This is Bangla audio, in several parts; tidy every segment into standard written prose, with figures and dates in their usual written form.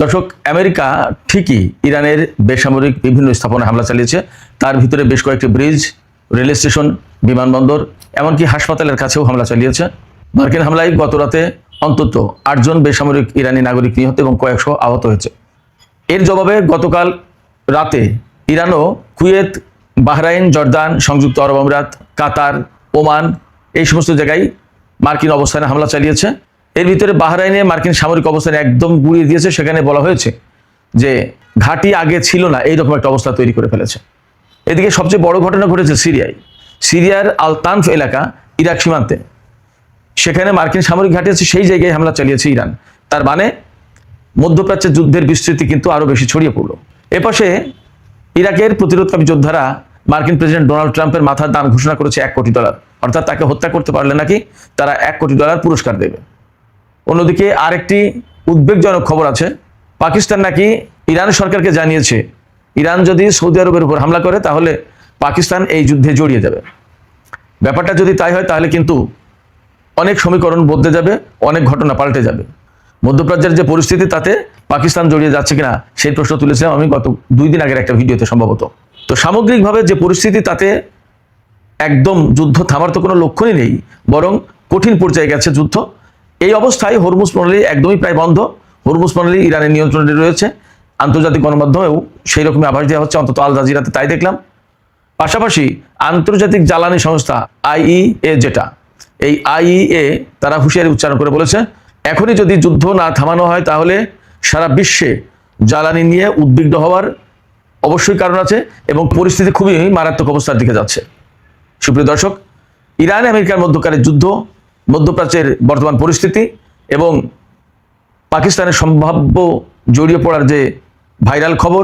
দর্শক, আমেরিকা ঠিকই ইরানের বেসামরিক বিভিন্ন স্থাপনায় হামলা চালিয়েছে। তার ভিতরে বেশ কয়েকটি ব্রিজ, রেল স্টেশন, বিমানবন্দর, এমনকি হাসপাতালের কাছেও হামলা চালিয়েছে। মার্কিন হামলায় গত রাতে অন্তত 8 জন বেসামরিক ইরানি নাগরিক নিহত এবং কয়েকশো আহত হয়েছে। এর জবাবে গতকাল রাতে ইরানও কুয়েত, বাহরাইন, জর্দান, সংযুক্ত আরব আমিরাত, কাতার, ওমান এই সমস্ত জায়গায় মার্কিন অবস্থানে হামলা চালিয়েছে। এর ভিতরে বাহরাইনে মার্কিন সামরিক অবস্থান একদম গুড়িয়ে দিয়েছে। সেখানে বলা হয়েছে যে ঘাঁটি আগে ছিল না, এইরকম একটা অবস্থা তৈরি করে ফেলেছে। এদিকে সবচেয়ে বড় ঘটনা ঘটেছে সিরিয়ায়। সিরিয়ার আল তানফ এলাকা, ইরাক সীমান্তে, সেখানে মার্কিন সামরিক ঘাঁটি আছে, সেই জায়গায় হামলা চালিয়েছে ইরান। তার মানে মধ্যপ্রাচ্যের যুদ্ধের বিস্তৃতি কিন্তু আরো বেশি ছড়িয়ে পড়ল। এপাশে ইরাকের প্রতিরোধকামী যোদ্ধারা মার্কিন প্রেসিডেন্ট ডোনাল্ড ট্রাম্পের মাথার দান ঘোষণা করেছে $1 কোটি, অর্থাৎ তাকে হত্যা করতে পারলে নাকি তারা $1 কোটি পুরস্কার দেবে। অন্যদিকে আরেকটি উদ্বেগজনক খবর আছে। পাকিস্তান নাকি ইরান সরকারকে জানিয়েছে ইরান যদি সৌদি আরবের উপর হামলা করে তাহলে পাকিস্তান এই যুদ্ধে জড়িয়ে যাবে। ব্যাপারটা যদি তাই হয় তাহলে কিন্তু অনেক সমীকরণ বদলে যাবে, অনেক ঘটনা পাল্টে যাবে। মধ্যপ্রাচ্যের যে পরিস্থিতি তাতে পাকিস্তান জড়িয়ে যাচ্ছে কিনা সেই প্রশ্ন তুলেছিলাম আমি গত 2 দিন আগের একটা ভিডিওতে সম্ভবত। তো সামগ্রিকভাবে যে পরিস্থিতি তাতে একদম যুদ্ধ থামার তো কোনো লক্ষণই নেই, বরং কঠিন পর্যায়ে গেছে যুদ্ধ। এই অবস্থায় হরমুজ প্রণালী একদমই প্রায় বন্ধ। হরমুজ প্রণালী ইরানের নিয়ন্ত্রণে রয়েছে। আন্তর্জাতিক গণমাধ্যমেও সেই রকমই আভাস দেওয়া হচ্ছে, অন্তত আল জাজিরাতে তাই দেখলাম। পাশাপাশি আন্তর্জাতিক জ্বালানি সংস্থা IEA, যেটা এই IEA, তারা হুঁশিয়ারি উচ্চারণ করে বলেছে এখনই যদি যুদ্ধ না থামানো হয় তাহলে সারা বিশ্বে জ্বালানি নিয়ে উদ্বিগ্ন হওয়ার অবশ্যই কারণ আছে এবং পরিস্থিতি খুবই মারাত্মক অবস্থার দিকে যাচ্ছে। সুপ্রিয় দর্শক, ইরান আমেরিকার মধ্যকারের যুদ্ধ, মধ্যপ্রাচ্যের বর্তমান পরিস্থিতি এবং পাকিস্তানের সম্ভাব্য জড়িয়ে পড়ার যে ভাইরাল খবর,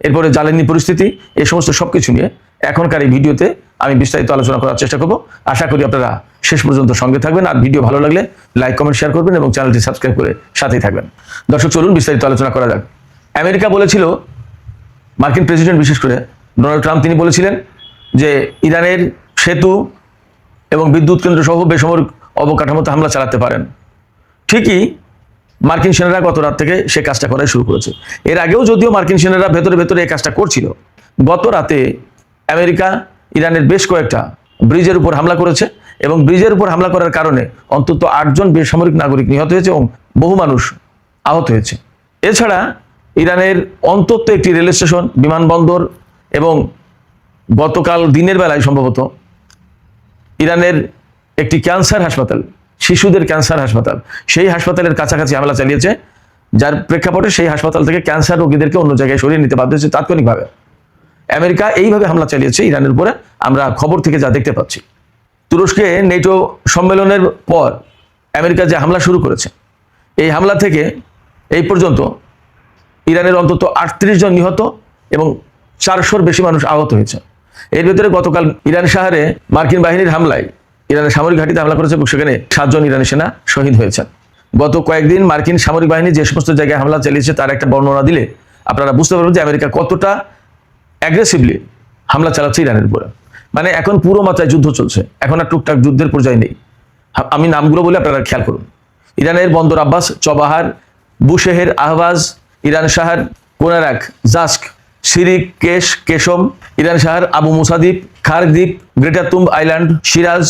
এরপরে জ্বালানি পরিস্থিতি, এই সমস্ত সবকিছু নিয়ে এখনকার এই ভিডিওতে আমি বিস্তারিত আলোচনা করার চেষ্টা করব। আশা করি আপনারা শেষ পর্যন্ত সঙ্গে থাকবেন। আর ভিডিও ভালো লাগলে লাইক, কমেন্ট, শেয়ার করবেন এবং চ্যানেলটি সাবস্ক্রাইব করে সাথেই থাকবেন। দর্শক, চলুন বিস্তারিত আলোচনা করা যাক। আমেরিকা বলেছিল, মার্কিন প্রেসিডেন্ট বিশেষ করে ডোনাল্ড ট্রাম্প, তিনি বলেছিলেন যে ইরানের সেতু এবং বিদ্যুৎ কেন্দ্র সহ বেসামরিক অবকাঠামোতে হামলা চালাতে পারেন। ঠিকই মার্কিন সেনারা গত রাত থেকে সে কাজটা করা শুরু করেছে। এর আগেও যদিও মার্কিন সেনারা ভেতরে ভেতরে এই কাজটা করছিল, গত রাতে আমেরিকা ইরানের বেশ কয়েকটা ব্রিজের উপর হামলা করেছে এবং ব্রিজের উপর হামলা করার কারণে অন্তত 8 জন বেসামরিক নাগরিক নিহত হয়েছে এবং বহু মানুষ আহত হয়েছে। এছাড়া ইরানের অন্তত একটি রেল স্টেশন, বিমানবন্দর এবং গতকাল দিনের বেলায় সম্ভবত ইরানের একটি ক্যান্সার হাসপাতাল, শিশুদের ক্যান্সার হাসপাতাল, সেই হাসপাতালের কাছাকাছি হামলা চালিয়েছে, যার প্রেক্ষাপটে সেই হাসপাতাল থেকে ক্যান্সার রোগীদেরকে অন্য জায়গায় সরিয়ে নিতে বাধ্য হয়েছে তাৎক্ষণিকভাবে। আমেরিকা এইভাবে হামলা চালিয়েছে ইরানের উপরে, আমরা খবর থেকে যা দেখতে পাচ্ছি। তুরস্কে নেটো সম্মেলনের পর আমেরিকা যে হামলা শুরু করেছে, এই হামলা থেকে এই পর্যন্ত ইরানের অন্তত 38 জন নিহত এবং 400-র বেশি মানুষ আহত হয়েছে। এর ভিতরে গতকাল ইরান শহরে মার্কিন বাহিনীর হামলায় ইরানের সামরিক ঘাঁটিতে হামলা করেছে এবং সেখানে 7 জন ইরানি সেনা শহীদ হয়েছেন। গত কয়েকদিন মার্কিন সামরিক বাহিনী যে সমস্ত জায়গায় হামলা চালিয়েছে তার একটা বর্ণনা দিলে আপনারা বুঝতে পারবেন যে আমেরিকা কতটা অ্যাগ্রেসিভলি হামলা চালাচ্ছে ইরানের উপরে। মানে এখন পুরো মাত্রায় যুদ্ধ চলছে, এখন আর টুকটাক যুদ্ধের পর্যায়ে নেই। আমি নামগুলো বলে আপনারা খেয়াল করুন। ইরানের বন্দর আব্বাস, চবাহার, বুশেহের, আহবাজ, ইরান শাহর, কোনারাক, জাস্ক, সিরিক, কেশম, ইরান শাহর, আবু মুসাদ্বীপ, খার দ্বীপ, গ্রেটার তুম্ব আইল্যান্ড, সিরাজ,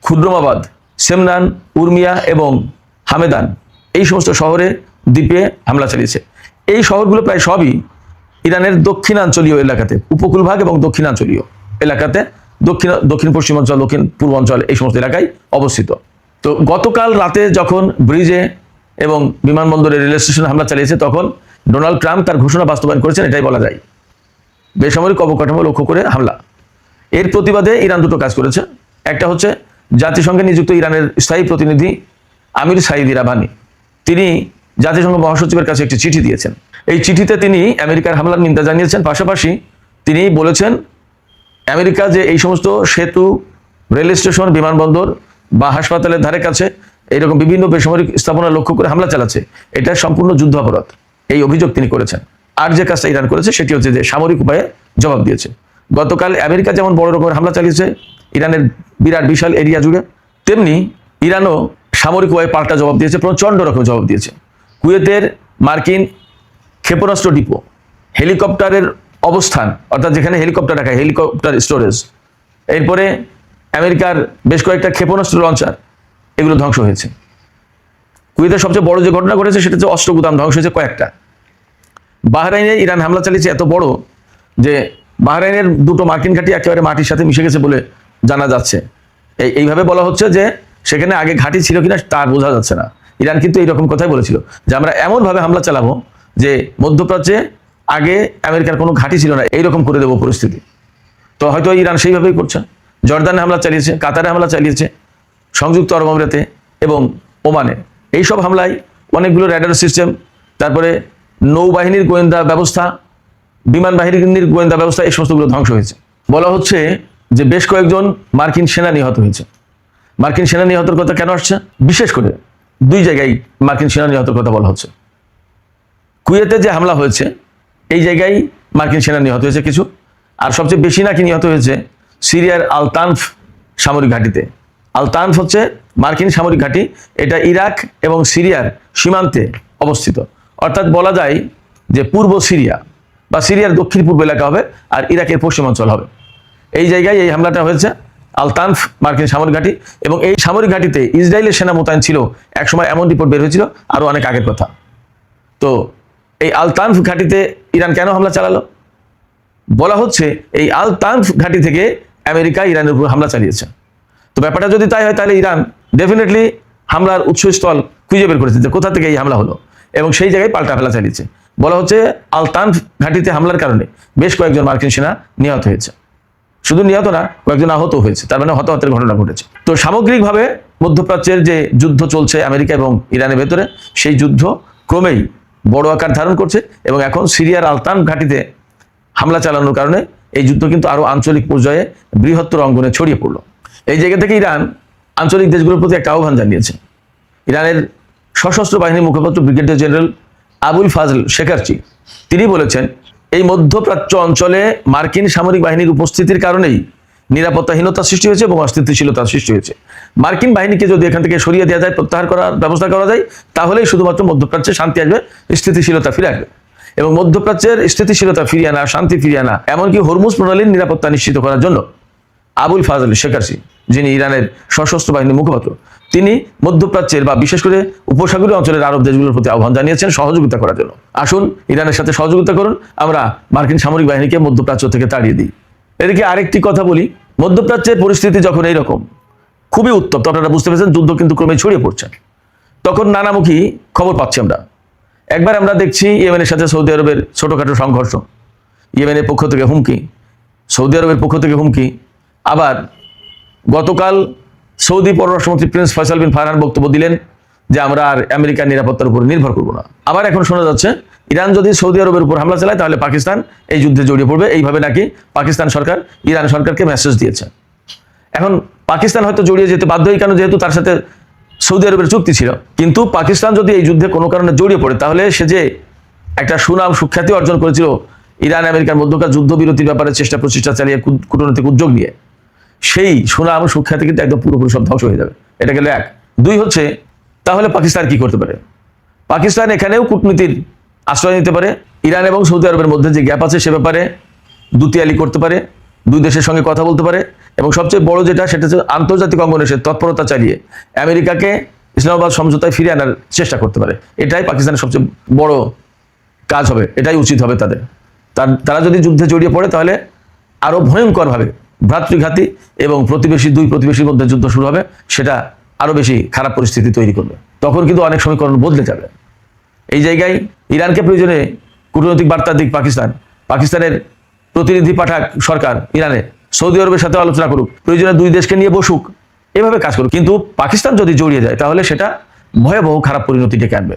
ক্ষুদ্রমাবাদ, সেমনান, উর্মিয়া এবং হামেদান, এই সমস্ত শহরে দ্বীপে হামলা চালিয়েছে। এই শহরগুলো প্রায় সবই ইরানের দক্ষিণাঞ্চলীয় এলাকাতে, উপকূল ভাগ এবং দক্ষিণাঞ্চলীয় এলাকাতে, দক্ষিণ পশ্চিমাঞ্চল, দক্ষিণ পূর্বাঞ্চল, এই সমস্ত এলাকায় অবস্থিত। তো গতকাল রাতে যখন ব্রিজে এবং বিমানবন্দরে, রেল স্টেশনে হামলা চালিয়েছে তখন ডোনাল্ড ট্রাম্প তার ঘোষণা বাস্তবায়ন করেছেন, এটাই বলা যায়, বেসামরিক অবকাঠামো লক্ষ্য করে হামলা। এর প্রতিবাদে ইরান দুটো কাজ করেছে। একটা হচ্ছে জাতিসংঘে নিযুক্ত ইরানের স্থায়ী প্রতিনিধি আমির সাইদ ইরাবানি, তিনি জাতিসংঘ মহাসচিবের কাছে একটি চিঠি দিয়েছেন। এই চিঠিতে তিনি আমেরিকার হামলার নিন্দা জানিয়েছেন। পাশাপাশি তিনি বলেছেন আমেরিকা যে এই সমস্ত সেতু, রেল স্টেশন, বিমানবন্দর বা হাসপাতালের ধারে কাছে এইরকম বিভিন্ন বেসামরিক স্থাপনা লক্ষ্য করে হামলা চালাচ্ছে, এটা সম্পূর্ণ যুদ্ধ অপরাধ, এই অভিযোগ তিনি করেছেন। আর যে কাজটা ইরান করেছে সেটি হচ্ছে যে সামরিক উপায়ে জবাব দিয়েছে। গতকাল আমেরিকা যেমন বড় রকমের হামলা চালিয়েছে ইরানের বিশাল এরিয়া জুড়ে, তেমনি ইরানও সামরিক উপায়ে পাল্টা জবাব দিয়েছে, প্রচণ্ড রকম জবাব দিয়েছে। কুয়েতের মার্কিন ক্ষেপণাস্ত্র ডিপো, হেলিকপ্টারের অবস্থান অর্থাৎ যেখানে হেলিকপ্টার রাখা, হেলিকপ্টার স্টোরেজ, এরপরে আমেরিকার বেশ কয়েকটা ক্ষেপণাস্ত্র লঞ্চার, এগুলো ধ্বংস হয়েছে। কুয়েতের সবচেয়ে বড় যে ঘটনা ঘটেছে সেটা হচ্ছে অস্ত্র গুদাম ধ্বংস হয়েছে কয়েকটা। বাহরাইনে ইরান হামলা চালিয়েছে এত বড় যে বাহরাইনের দুটো মার্কিন ঘাঁটি একেবারে মাটির সাথে মিশে গেছে বলে জানা যাচ্ছে। এইভাবে বলা হচ্ছে যে সেখানে আগে ঘাঁটি ছিল কিনা তা বোঝা যাচ্ছে না। ইরান কিন্তু এইরকম কথাই বলেছিল যে আমরা এমনভাবে হামলা চালাবো যে মধ্যপ্রাচ্যে আগে আমেরিকার কোনো ঘাঁটি ছিল না, এইরকম করে দেবো পরিস্থিতি। তো হয়তো ইরান সেইভাবেই করছে। জর্দানে হামলা চালিয়েছে, কাতারে হামলা চালিয়েছে, সংযুক্ত আরব আমিরাতে এবং ওমানে। এইসব হামলায় অনেকগুলো র্যাডার সিস্টেম, তারপরে নৌবাহিনীর গোয়েন্দা ব্যবস্থা, বিমান বাহিনীর গোয়েন্দা ব্যবস্থা, এই সমস্তগুলো ধ্বংস হয়েছে। বলা হচ্ছে যে বেশ কয়েকজন মার্কিন সেনা নিহত হয়েছে। মার্কিন সেনা নিহতের কথা কেন আসছে? বিশেষ করে দুই জায়গায় মার্কিন সেনা নিহতের কথা বলা হচ্ছে। কুয়েতে যে হামলা হয়েছে এই জায়গায় মার্কিন সেনা নিহত হয়েছে কিছু, আর সবচেয়ে বেশি নাকি নিহত হয়েছে সিরিয়ার আল তানফ সামরিক ঘাঁটিতে। আল তানফ হচ্ছে মার্কিন সামরিক ঘাঁটি, এটা ইরাক এবং সিরিয়ার সীমান্তে অবস্থিত। অর্থাৎ বলা যায় যে পূর্ব সিরিয়া বা সিরিয়ার দক্ষিণ পূর্ব এলাকা হবে আর ইরাকের পশ্চিমাঞ্চল হবে। এই জায়গায় এই হামলাটা হয়েছে, আল তানফ মার্কিন সামরিক ঘাঁটি। এবং এই সামরিক ঘাঁটিতে ইসরায়েলের সেনা মোতায়েন ছিল একসময়, এমন রিপোর্ট বের হয়েছিল আরও অনেক আগের কথা। তো এই আল তানফ ঘাঁটিতে ইরান কেন হামলা চালালো? বলা হচ্ছে এই আল তানফ ঘাঁটি থেকে আমেরিকা ইরানের উপর হামলা চালিয়েছে। তো ব্যাপারটা যদি তাই হয় তাহলে ইরান ডেফিনেটলি হামলার উৎসস্থল খুঁজে বের করেছে যে কোথা থেকে এই হামলা হলো, এবং সেই জায়গায় পাল্টা হামলা চালিয়েছে। বলা হচ্ছে আল তানফ ঘাঁটিতে হামলার কারণে বেশ কয়েকজন মার্কিন সেনা নিহত হয়েছে। শুধু নিহত না, কয়েকজন আহত হয়েছে, তার মানে হতাহতের ঘটনা ঘটেছে। তো সামগ্রিকভাবে মধ্যপ্রাচ্যের যে যুদ্ধ চলছে আমেরিকা এবং ইরানের ভেতরে, সেই যুদ্ধ ক্রমেই বড় আকার ধারণ করছে এবং এখন সিরিয়ার আল তানফ ঘাঁটিতে হামলা চালানোর কারণে এই যুদ্ধ কিন্তু আরো আঞ্চলিক পর্যায়ে বৃহত্তর অঙ্গনে ছড়িয়ে পড়লো। এই জায়গা থেকে ইরান আঞ্চলিক দেশগুলোর প্রতি একটা আহ্বান জানিয়েছে। ইরানের সশস্ত্র বাহিনীর মুখপাত্র ব্রিগেডিয়ার জেনারেল আবুল ফাজল শেখারচি তিনি বলেছেন, এই মধ্যপ্রাচ্য অঞ্চলে মার্কিন সামরিক বাহিনীর উপস্থিতির কারণেই নিরাপত্তাহীনতা সৃষ্টি হয়েছে এবং অস্থিতিশীলতার সৃষ্টি হয়েছে। মার্কিন বাহিনীকে যদি এখান থেকে সরিয়ে দেওয়া যায়, প্রত্যাহার করার ব্যবস্থা করা যায়, তাহলেই শুধুমাত্র মধ্যপ্রাচ্যে শান্তি আসবে, স্থিতিশীলতা ফিরে আসবে। এবং মধ্যপ্রাচ্যের স্থিতিশীলতা ফিরিয়ে আনা, শান্তি ফিরিয়ে আনা, এমনকি হরমুজ প্রণালীর নিরাপত্তা নিশ্চিত করার জন্য আবুল ফাজল শেখারচি, যিনি ইরানের সশস্ত্র বাহিনীর মুখপাত্র, তিনি মধ্যপ্রাচ্যের বা বিশেষ করে উপসাগরীয় অঞ্চলের আরব দেশগুলোর প্রতি আহ্বান জানিয়েছেন সহযোগিতা করার জন্য। আসুন ইরানের সাথে সহযোগিতা করুন, আমরা মার্কিন সামরিক বাহিনীকে মধ্যপ্রাচ্য থেকে তাড়িয়ে দিই। এদিকে আরেকটি কথা বলি, মধ্যপ্রাচ্যের পরিস্থিতি যখন এইরকম খুবই উত্তপ্ত, আপনারা বুঝতে পেরেছেন যুদ্ধ কিন্তু ক্রমে ছড়িয়ে পড়ছে, তখন নানামুখী খবর পাচ্ছি আমরা। একবার আমরা দেখছি ইয়েমেনের সাথে সৌদি আরবের ছোটখাটো সংঘর্ষ, ইয়েমেনের পক্ষ থেকে হুমকি, সৌদি আরবের পক্ষ থেকে হুমকি। আবার গতকাল সৌদি পররাষ্ট্রমন্ত্রী প্রিন্স ফয়সাল বিন ফারহান বক্তব্য দিলেন যে আমরা আর আমেরিকার নিরাপত্তার উপর নির্ভর করব না। আবার এখন শোনা যাচ্ছে ইরান যদি সৌদি আরবের উপর হামলা চালায় তাহলে পাকিস্তান এই যুদ্ধে জড়িয়ে পড়বে, এইভাবে নাকি পাকিস্তান সরকার ইরান সরকারকে মেসেজ দিয়েছে। এখন পাকিস্তান হয়তো জড়িয়ে যেতে বাধ্যই, কেন যেহেতু তার সাথে সৌদি আরবের চুক্তি ছিল। কিন্তু পাকিস্তান যদি এই যুদ্ধে কোনো কারণে জড়িয়ে পড়ে, তাহলে সে যে একটা সুনাম সুখ্যাতি অর্জন করেছিল ইরান আমেরিকার মধ্যকার যুদ্ধবিরতির ব্যাপারে চেষ্টা প্রচেষ্টা চালিয়ে কূটনৈতিক উদ্যোগ নিয়ে, সেই সুনাম সুখ্যাতি কিন্তু একদম পুরোপুরি সব ধ্বংস হয়ে যাবে। এটা গেল এক। দুই হচ্ছে, তাহলে পাকিস্তান কি করতে পারে? পাকিস্তান এখানেও কূটনীতির আশ্রয় নিতে পারে, ইরান এবং সৌদি আরবের মধ্যে যে গ্যাপ আছে সে ব্যাপারে দুতিয়ালি করতে পারে, দুই দেশের সঙ্গে কথা বলতে পারে, এবং সবচেয়ে বড় যেটা সেটা হচ্ছে আন্তর্জাতিক অঙ্গনে সে তৎপরতা চালিয়ে আমেরিকাকে ইসলামাবাদ সমঝোতায় ফিরিয়ে আনার চেষ্টা করতে পারে। এটাই পাকিস্তানের সবচেয়ে বড় কাজ হবে, এটাই উচিত হবে তাদের। তারা যদি যুদ্ধে জড়িয়ে পড়ে তাহলে আরো ভয়ঙ্করভাবে ভ্রাতৃঘাতী এবং দুই প্রতিবেশীর মধ্যে যুদ্ধ শুরু হবে, সেটা আরো বেশি খারাপ পরিস্থিতি তৈরি করবে। তখন কিন্তু অনেক সমীকরণ বদলে যাবে। এই জায়গায় ইরানকে প্রয়োজনে কূটনৈতিক বার্তা দিক পাকিস্তানের প্রতিনিধি পাঠাক সরকার ইরানে, সৌদি আরবের সাথে আলোচনা করুক, প্রয়োজনে দুই দেশকে নিয়ে বসুক, এভাবে কাজ করুক। কিন্তু পাকিস্তান যদি জড়িয়ে যায় তাহলে সেটা ভয়াবহ খারাপ পরিণতি ডেকে আনবে।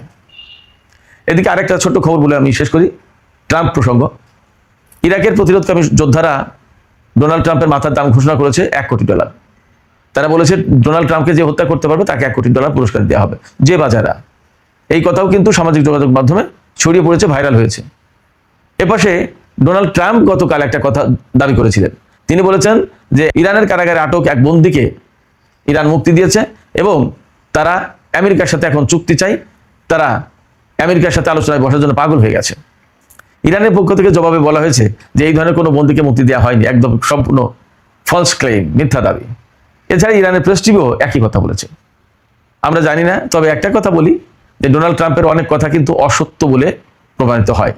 এদিকে আরেকটা ছোট্ট খবর বলে আমি শেষ করি, ট্রাম্প প্রসঙ্গ। ইরাকের প্রতিরোধকামী যোদ্ধারা ডোনাল্ড ট্রাম্পের মাথার দাম ঘোষণা করেছে $1 কোটি। তারা বলেছে ডোনাল্ড ট্রাম্পকে যে হত্যা করতে পারবে তাকে $1 কোটি পুরস্কার দেওয়া হবে, যে বাজারা। এই কথাও কিন্তু সামাজিক যোগাযোগ মাধ্যমে ছড়িয়ে পড়েছে, ভাইরাল হয়েছে। এপাশে ডোনাল্ড ট্রাম্প গতকাল একটা কথা দাবি করেছিলেন। তিনি বলেছেন যে ইরানের কারাগারে আটক এক বন্দীকে ইরান মুক্তি দিয়েছে এবং তারা আমেরিকার সাথে এখন চুক্তি চাই, তারা আমেরিকার সাথে আলোচনায় বসার জন্য পাগল হয়ে গেছে। ইরানের পক্ষ থেকে জবাবে বলা হয়েছে যে এই ধরনের কোনো বন্দীকে মুক্তি দেওয়া হয়নি, একদম সম্পূর্ণ ফলস ক্লেম, মিথ্যা দাবি। এছাড়া ইরানের প্রেস টিভিও একই কথা বলেছে। আমরা জানি না, তবে একটা কথা বলি যে ডোনাল্ড ট্রাম্পের অনেক কথা কিন্তু অসত্য বলে প্রমাণিত হয়।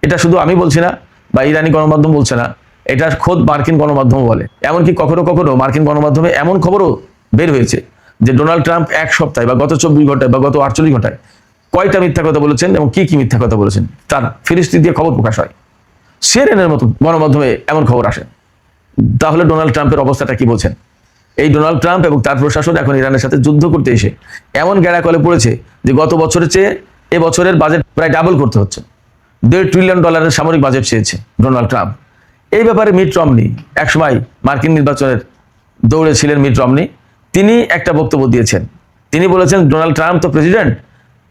এটা শুধু আমি বলছি না বা ইরানি গণমাধ্যম বলছে না, এটা খোদ মার্কিন গণমাধ্যম বলে। এমনকি কখনো কখনো মার্কিন গণমাধ্যমে এমন খবরও বের হয়েছে যে ডোনাল্ড ট্রাম্প এক সপ্তাহে বা গত 24 ঘন্টায় বা গত 48 ঘন্টায় কয়টা মিথ্যা কথা বলেছেন এবং কি কি মিথ্যা কথা বলেছেন তার ফিরিস্তি দিয়ে খবর প্রকাশ হয়। সিএনএনের মতো গণমাধ্যমে এমন খবর আসে। তাহলে ডোনাল্ড ট্রাম্পের অবস্থাটা কি বলছেন? এই ডোনাল্ড ট্রাম্প এবং তার প্রশাসন এখন ইরানের সাথে যুদ্ধ করতে এসে এমন গ্যাড়াকলে পড়েছে যে গত বছরের চেয়ে এবছরের বাজেট প্রায় ডাবল করতে হচ্ছে। $1.5 ট্রিলিয়ন সামরিক বাজেট চেয়েছে ডোনাল্ড ট্রাম্প। এই ব্যাপারে মিট রমনি, একসময় মার্কিন নির্বাচনের দৌড়ে ছিলেন মিট রমনি, তিনি একটা বক্তব্য দিয়েছেন। তিনি বলেছেন ডোনাল্ড ট্রাম্প তো প্রেসিডেন্ট,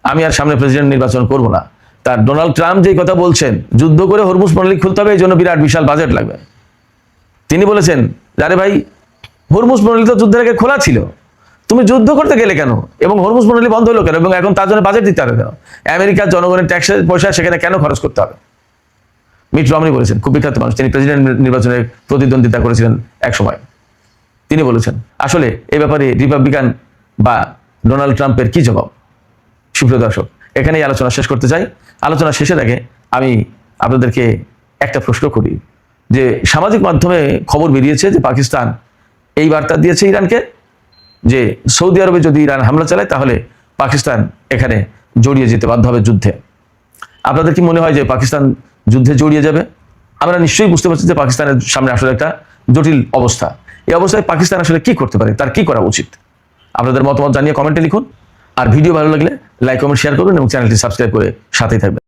আমি আর সামনে প্রেসিডেন্ট নির্বাচন করব না। তার ডোনাল্ড ট্রাম্প যেই কথা বলছেন, যুদ্ধ করে হরমুজ প্রণালী খুলতে হবে, এই জন্য বিরাট বিশাল বাজেট লাগবে। তিনি বলেছেন, আরে ভাই, হরমুজ প্রণালী তো যুদ্ধের আগে খোলা ছিল, তুমি যুদ্ধ করতে গেলে কেন? এবং হরমুজ প্রণালী বন্ধ হলো কেন? এবং এখন তার জন্য বাজেট দিতে হবে কেন? আমেরিকার জনগণের ট্যাক্সের পয়সা সেখানে কেন খরচ করতে হবে? মিট রমনি বলেছেন, খুব বিখ্যাত মানুষ, তিনি প্রেসিডেন্ট নির্বাচনে প্রতিদ্বন্দ্বিতা করেছিলেন এক সময়। তিনি বলেছেন, আসলে এই ব্যাপারে রিপাবলিকান বা ডোনাল্ড ট্রাম্পের কি জবাব? সুপ্রিয় দর্শক, এখানেই আলোচনা শেষ করতে চাই। আলোচনা শেষের আগে আমি আপনাদেরকে একটা প্রশ্ন করি যে সামাজিক মাধ্যমে খবর বেরিয়েছে যে পাকিস্তান এই বার্তা দিয়েছে ইরানকে যে সৌদি আরবে যদি ইরান হামলা চালায় তাহলে পাকিস্তান এখানে জড়িয়ে যেতে বাধ্য হবে যুদ্ধে। আপনাদের কি মনে হয় যে পাকিস্তান যুদ্ধে জড়িয়ে যাবে? আমরা নিশ্চয়ই বুঝতে পারছি যে পাকিস্তানের সামনে আসলে একটা জটিল অবস্থা। এই অবস্থায় পাকিস্তান আসলে কি করতে পারে, তার কি করা উচিত? আপনাদের মতামত জানিয়ে কমেন্টে লিখুন। আর ভিডিও ভালো লাগলে লাইক, কমেন্ট, শেয়ার করুন এবং চ্যানেলটি সাবস্ক্রাইব করে সাথেই থাকবেন।